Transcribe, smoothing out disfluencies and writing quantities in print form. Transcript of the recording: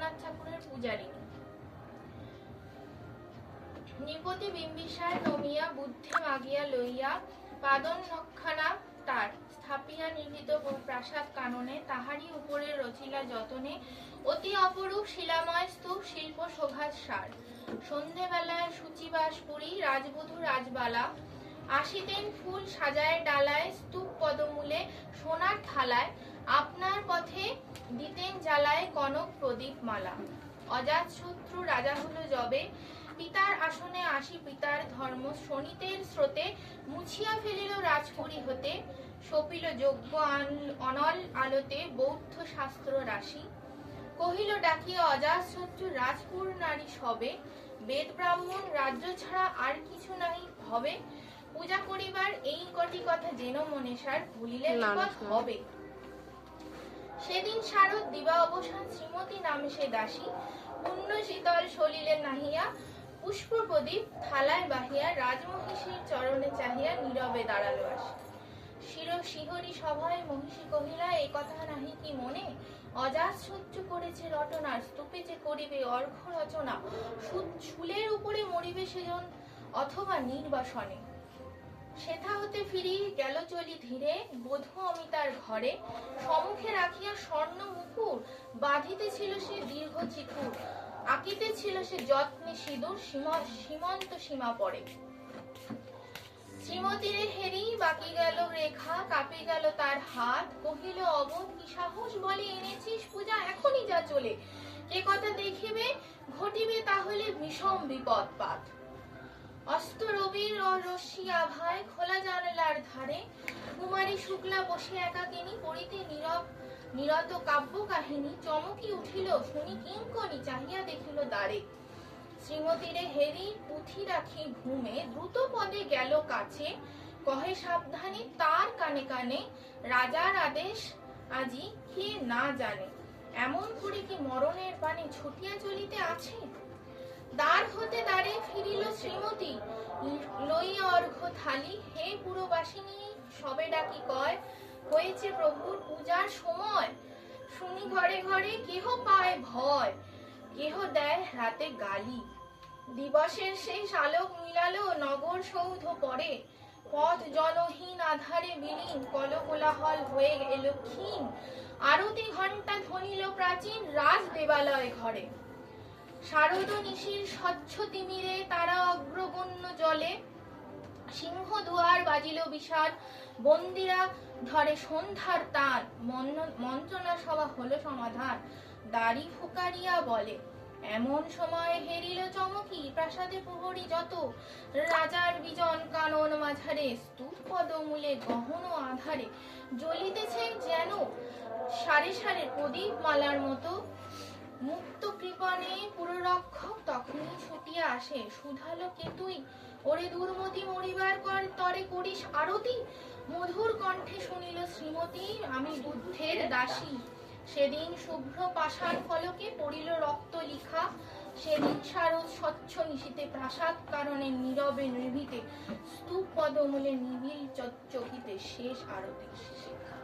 রঘুনাথ ঠাকুরের পূজারিণী। নৃপতি বিম্বিসার নমিয়া বুদ্ধি মাগিয়া লইয়া পাদন নক্ষানা তার স্থাপিয়া নির্মিত প্রাসাদ কাননে তাহারই উপরে রচিলা যতনে অতি অপরূপ শিলাময় স্তূপ শিল্প শোভার সার। সন্ধেবেলায় সূচিবাস পুরী রাজবধূ রাজবালা আসিতেন ফুল সাজায় ডালায় স্তূপ পদমূলে সোনার থালায় আপনার পথে দিতেন জ্বালায় কনক প্রদীপ মালা। অজাতশত্রু রাজা হলো যবে পিতার আসনে আসি পিতার ধর্ম শোনিতের স্রোতে মুছিয়া ফেলিল রাজপুরী হতে সপিল যোগ্য অনল আলোতে বৌদ্ধ শাস্ত্র রাশি। কহিল ডাকিয়া অজাতশত্রু রাজপুর নারী সবে বেদ ব্রাহ্মণ রাজ্য ছাড়া আর কিছু নাই হবে। পূজা করিবার এই কটি কথা যেন মনে সার ভুলিলে বিপদ হবে। সেদিন শারদ দিবা অবসান শ্রীমতী নামে সে দাসী পুণ্য শীতল সলিলে নাহিয়া পুষ্প প্রদীপ থালায় বাহিয়া রাজমহিষীর চরণে চাহিয়া নীরবে দাঁড়ালো আসি। শিহরি সভায় মহিষী কহিলা এ কথা নাহি কি মনে অজাতশত্রু করেছে রটনার স্তূপে যে করিবে অর্ঘ্য রচনা শুলের উপরে মরিবে সেজন অথবা নির্বাসনে। সেথা হতে ফিরি গেল চলি ধীরে বধূ অমিতার ঘরে সম্মুখে রাখিয়া স্বর্ণ মুকুর বাঁধিতেছিল সে দীর্ঘ চিকুর আঁকিতেছিল সে যত্নে সিঁদুর সীমন্ত সীমা পড়ে। শ্রীমতীরে হেরি বাকি গেল রেখা কাঁপে গেল তার হাত কহিল অবোধ কি সাহস বলে এনেছিস পূজা এখনই যা চলে এ কথা দেখিবে ঘটিবে তাহলে বিষম বিপদপাত। অস্ত রবির রশ্মি আভায় খোলা জানালার ধারে কুমারী শুক্লা বসে একাকিনী পড়িতে নীরত কাব্য কাহিনী চমকি উঠিল শুনি কিঙ্কনি চাহিয়া দেখিল দ্বারে। শ্রীমতীরে হেরি পুঁথি রাখি ঘুমে দ্রুত পদে গেল কাছে কহে সাবধানে তার কানে কানে রাজার আদেশ আজি কে না জানে এমন করে কি মরণের পানে ছুটিয়া চলিতে আছে। দ্বার হতে দ্বারে ফিরিল শ্রীমতী লইয়া অর্ঘ্য থালি হে পুরবাসিনী সবে ডাকি কয় হয়েছে প্রভুর পূজার সময় শুনি ঘরে ঘরে কেহ পায় ভয় কেহ দেয় রাতে গালি। দিবসের সেই আলোক মিলালো নগর সৌধ পরে পথ জনহীন আধারে বিলীন কলকোলাহল হয়ে এলো ক্ষীণ আরতি ঘণ্টা ধ্বনিল প্রাচীন রাজ দেবালয় ঘরে। শারদ নিশির স্বচ্ছ তিমিরে তারা অগ্রগণ্য জলে সিংহ দুয়ার বাজিল বিষাদ বন্দিরা ধরে সন্ধ্যার তান মন্ত্রণা সভা হলো সমাধান। দাড়ি ফুকারিয়া বলে এমন সময় হেরিল চমকি প্রাসাদে প্রহরী যত রাজার বিজন কানন মাঝারে স্তূপ পদমূলে গহন আধারে জ্বলিতেছে যেন সারে সারে প্রদীপ মালার মতো। মুক্ত কৃপণে পুররক্ষক তখনই ছুটিয়া আসে শুধালো কে তুই ওরে দুর্মতি মরিবার কর তরে করিস আরতি। মধুর কণ্ঠে শুনিল শ্রীমতী আমি বুদ্ধের দাসী সেদিন শুভ্র পাষাণ ফলকে পড়িল রক্ত লিখা সেদিন শারদ স্বচ্ছ নিশীতে প্রাসাদ কারণে নীরবে নির্ভীতে স্তূপ পদমূলে নিবিড় চকিতে শেষ আরতি শিখা।